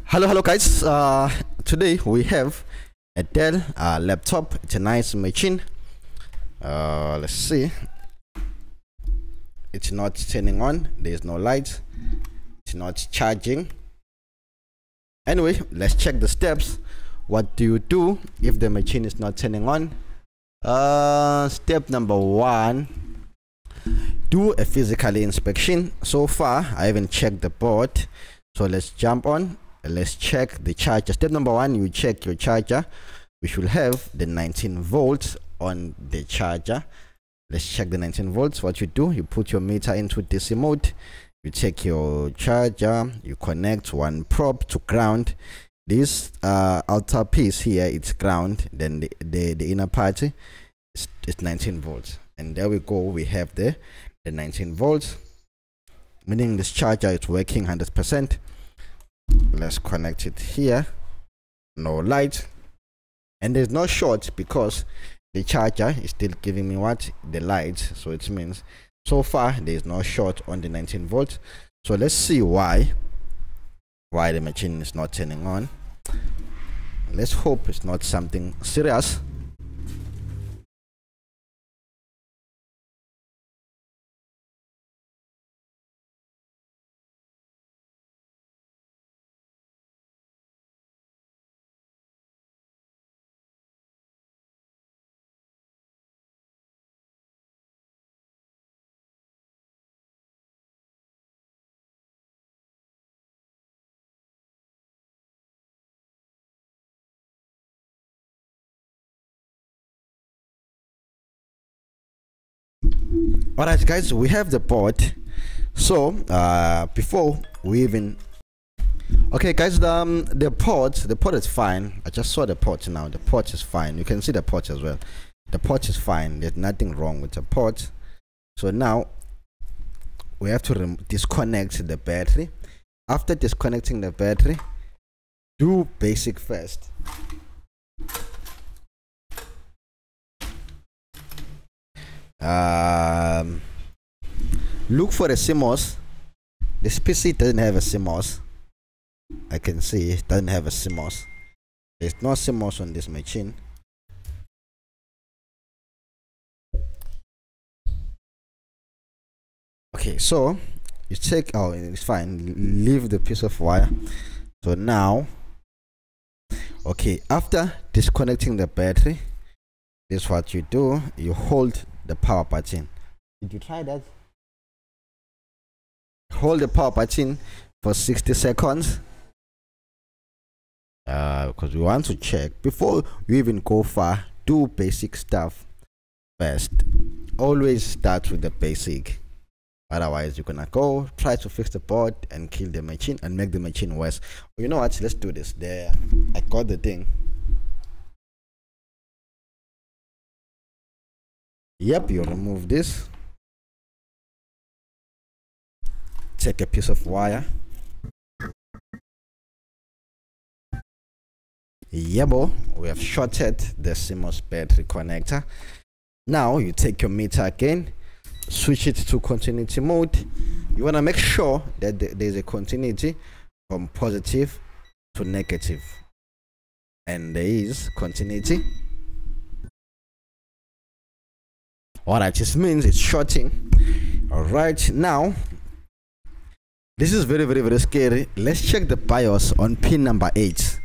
Hello guys. Today we have a Dell laptop. It's a nice machine. Let's see. It's not turning on. There's no light. It's not charging. Anyway, let's check the steps. What do you do if the machine is not turning on? Step number 1, do a physical inspection. So far I haven't checked the board, so let's jump on. Let's check the charger. Step number 1, you check your charger, which will have the 19 volts on the charger. Let's check the 19 volts. What you do, you put your meter into DC mode, you take your charger, you connect one probe to ground. This outer piece here, it's ground, then the inner part is 19 volts, and there we go. We have the 19 volts, meaning this charger is working 100%. Let's connect it here. No light, and there's no short because the charger is still giving me what, the light. So it means so far there's no short on the 19 volts. So let's see why the machine is not turning on. Let's hope it's not something serious. Alright guys, we have the board. So before we even, okay guys, the port is fine. I just saw the port now. The port is fine. You can see the port as well. The port is fine. There's nothing wrong with the port. So now we have to disconnect the battery. After disconnecting the battery, do basic first. Look for a CMOS. This PC doesn't have a CMOS. I can see it doesn't have a CMOS. There's no CMOS on this machine. Okay, so you take, oh, it's fine, leave the piece of wire. So now, okay, after disconnecting the battery, this is what you do. You hold the power button. Did you try that? Hold the power button for 60 seconds because we want to check before you even go far. Do basic stuff first. Always start with the basic, otherwise you're gonna go try to fix the board and kill the machine and make the machine worse. Well, you know what, let's do this. There, I got the thing. Yep, you remove this, take a piece of wire. Yebo, we have shorted the CMOS battery connector. Now you take your meter again, switch it to continuity mode. You want to make sure that there's a continuity from positive to negative, and there is continuity. Alright, this means it's shorting. Alright, now this is very scary. Let's check the BIOS on pin number 8.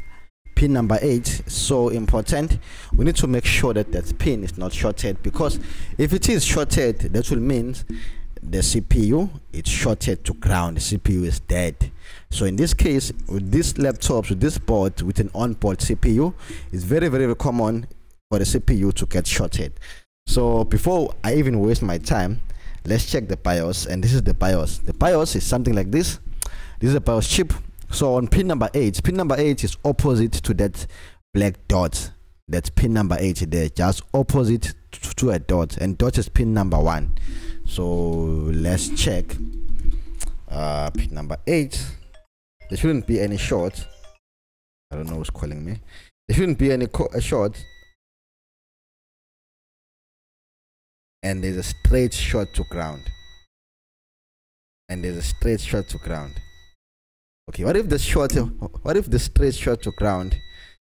Pin number 8 is so important. We need to make sure that that pin is not shorted, because if it is shorted, that will mean the CPU is shorted to ground. The CPU is dead. So in this case, with these laptops, with this board, with an on-board CPU, it's very common for the CPU to get shorted. So before I even waste my time, let's check the BIOS. And this is the BIOS. The BIOS is something like this. This is a BIOS chip. So on pin number 8, pin number 8 is opposite to that black dot. That's pin number 8 there, just opposite to a dot, and dot is pin number 1. So let's check pin number 8. There shouldn't be any short. I don't know who's calling me. There shouldn't be any short. And there's a straight shot to ground, and there's a straight shot to ground. Okay, what if the straight short to ground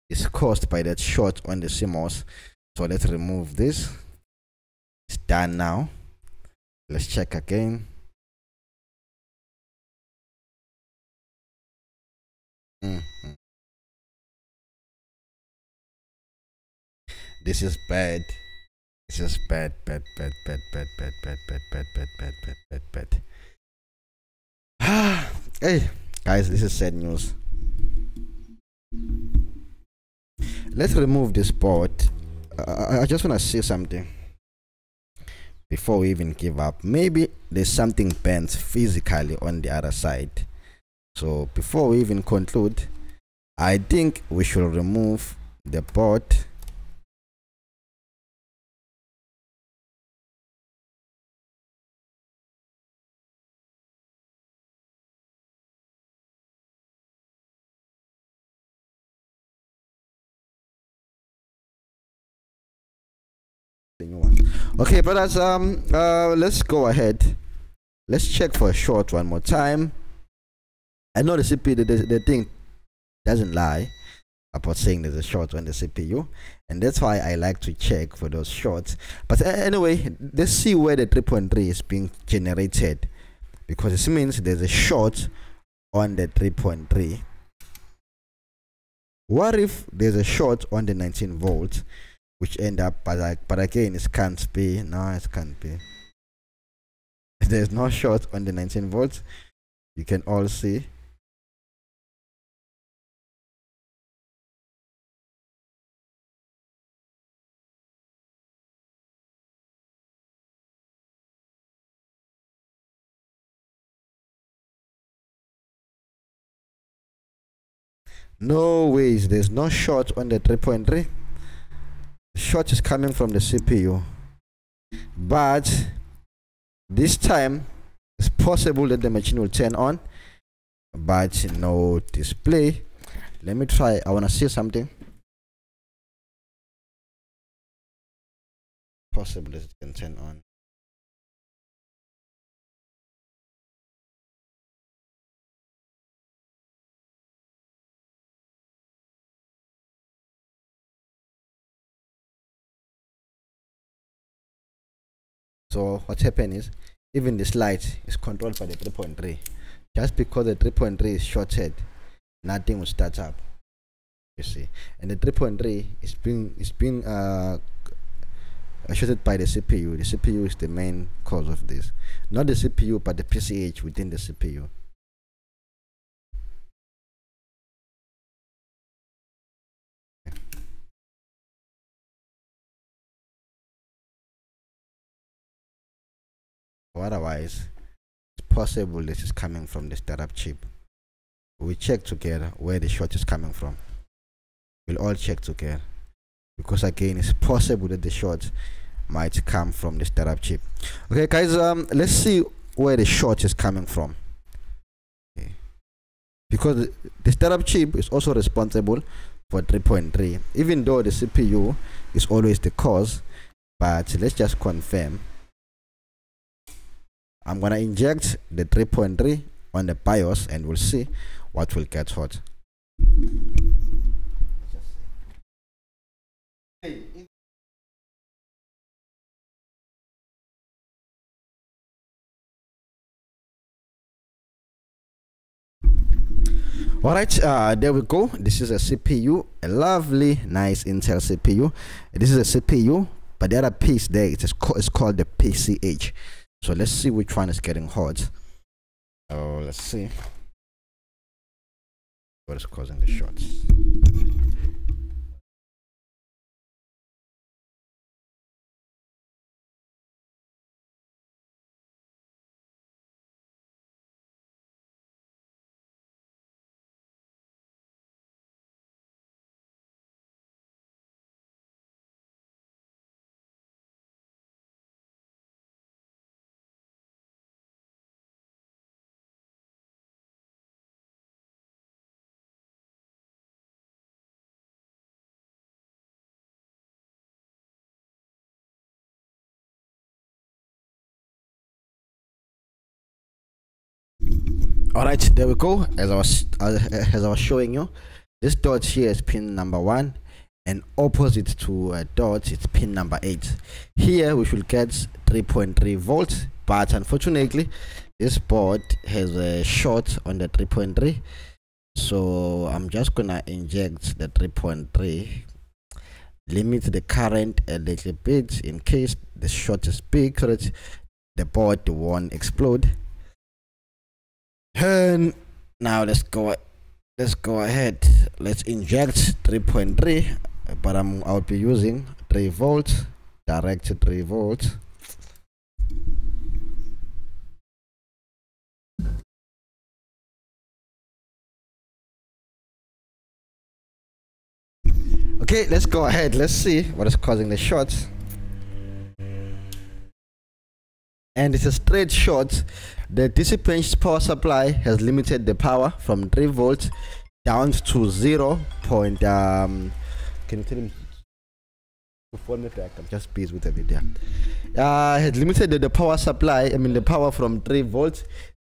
is caused by that short on the CMOS? So let's remove this. It's done now. Let's check again. This is bad. This is bad. Hey, guys, this is sad news. Let's remove this board. I just want to say something before we even give up. Maybe there's something bent physically on the other side. So before we even conclude, I think we should remove the board. Okay, brothers, let's go ahead. Let's check for a short one more time. I know the CPU, the thing doesn't lie about saying there's a short on the CPU, and that's why I like to check for those shorts. But anyway, let's see where the 3.3 is being generated, because this means there's a short on the 3.3. What if there's a short on the 19 volts, which end up, but again, it can't be. No, it can't be. There's no short on the 19 volts. You can all see. No ways, there's no short on the 3.3. Short is coming from the CPU, but this time it's possible that the machine will turn on, but no display. Let me try. I want to see something. Possible that it can turn on. So what happened is, even this light is controlled by the 3.3. Just because the 3.3 is shorted, nothing will start up. You see, and the 3.3 is being shorted by the CPU. The CPU is the main cause of this, not the CPU, but the PCH within the CPU. Or otherwise, it's possible this is coming from the startup chip. We check together where the short is coming from. We'll all check together, because again, it's possible that the short might come from the startup chip. Okay, guys, let's see where the short is coming from. Okay. Because the startup chip is also responsible for 3.3, even though the CPU is always the cause. But let's just confirm. I'm gonna inject the 3.3 on the BIOS, and we'll see what will get hot. All right, there we go. This is a CPU, a lovely, nice Intel CPU. This is a CPU, but the other piece there it's called the PCH. So let's see which one is getting hot. Oh, let's see what is causing the shorts. All right, there we go. As I was showing you, this dot here is pin number 1, and opposite to dot it's pin number 8. Here we should get 3.3 volts, but unfortunately this board has a short on the 3.3, so I'm just gonna inject the 3.3, limit the current a little bit in case the short is big so that the board won't explode. And now let's go ahead, let's inject 3.3, but I'll be using 3 volts, direct 3 volts. Okay, let's go ahead, let's see what is causing the short. And it's a straight short. The DC bench power supply has limited the power from 3 volts down to 0. Can you tell him to phone me back? I'm just busy with the video. Has limited the power supply, the power from 3 volts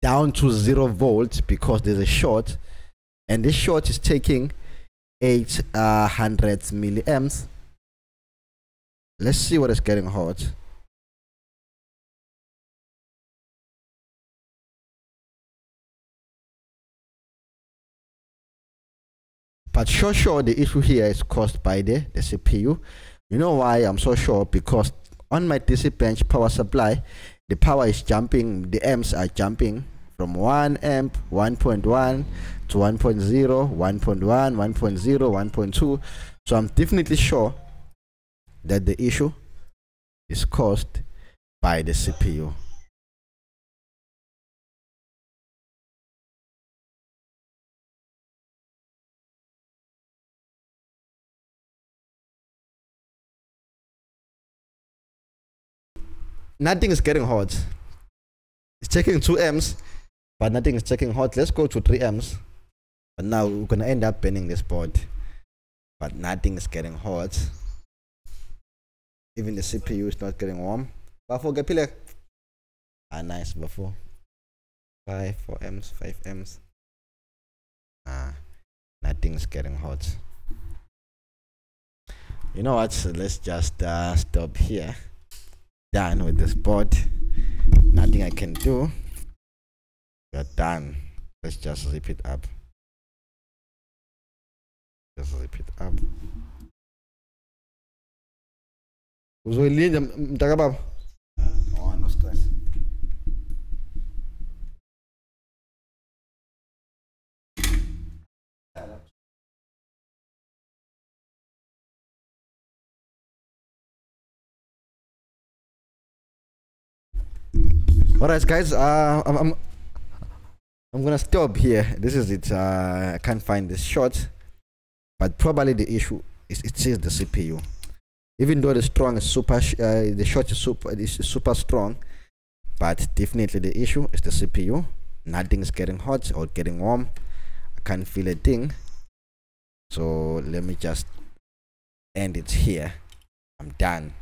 down to 0 volts because there's a short, and this short is taking 800 milliamps. Let's see what is getting hot. But sure the issue here is caused by the CPU. You know why I'm so sure? Because on my DC bench power supply, the power is jumping, the amps are jumping from 1 amp, 1.1 to 1.0, 1.1, 1.0, 1.2. So I'm definitely sure that the issue is caused by the CPU. Nothing is getting hot. It's taking 2 amps, but nothing is taking hot. Let's go to 3 amps. But now we're gonna end up burning this board. But nothing is getting hot. Even the CPU is not getting warm. Before get pile. Nice before. 4 amps, 5 amps. Nothing is getting hot. You know what? So let's just stop here. Done with this board. Nothing I can do. We're done. Let's just zip it up. Just zip it up. Uzoilinda mtaka baba? Oh, no stress. Alright guys, I'm gonna stop here. This is it. I can't find this short, but probably the issue is the CPU. Even though the short is super strong, but definitely the issue is the CPU. Nothing is getting hot or getting warm. I can't feel a thing. So let me just end it here. I'm done.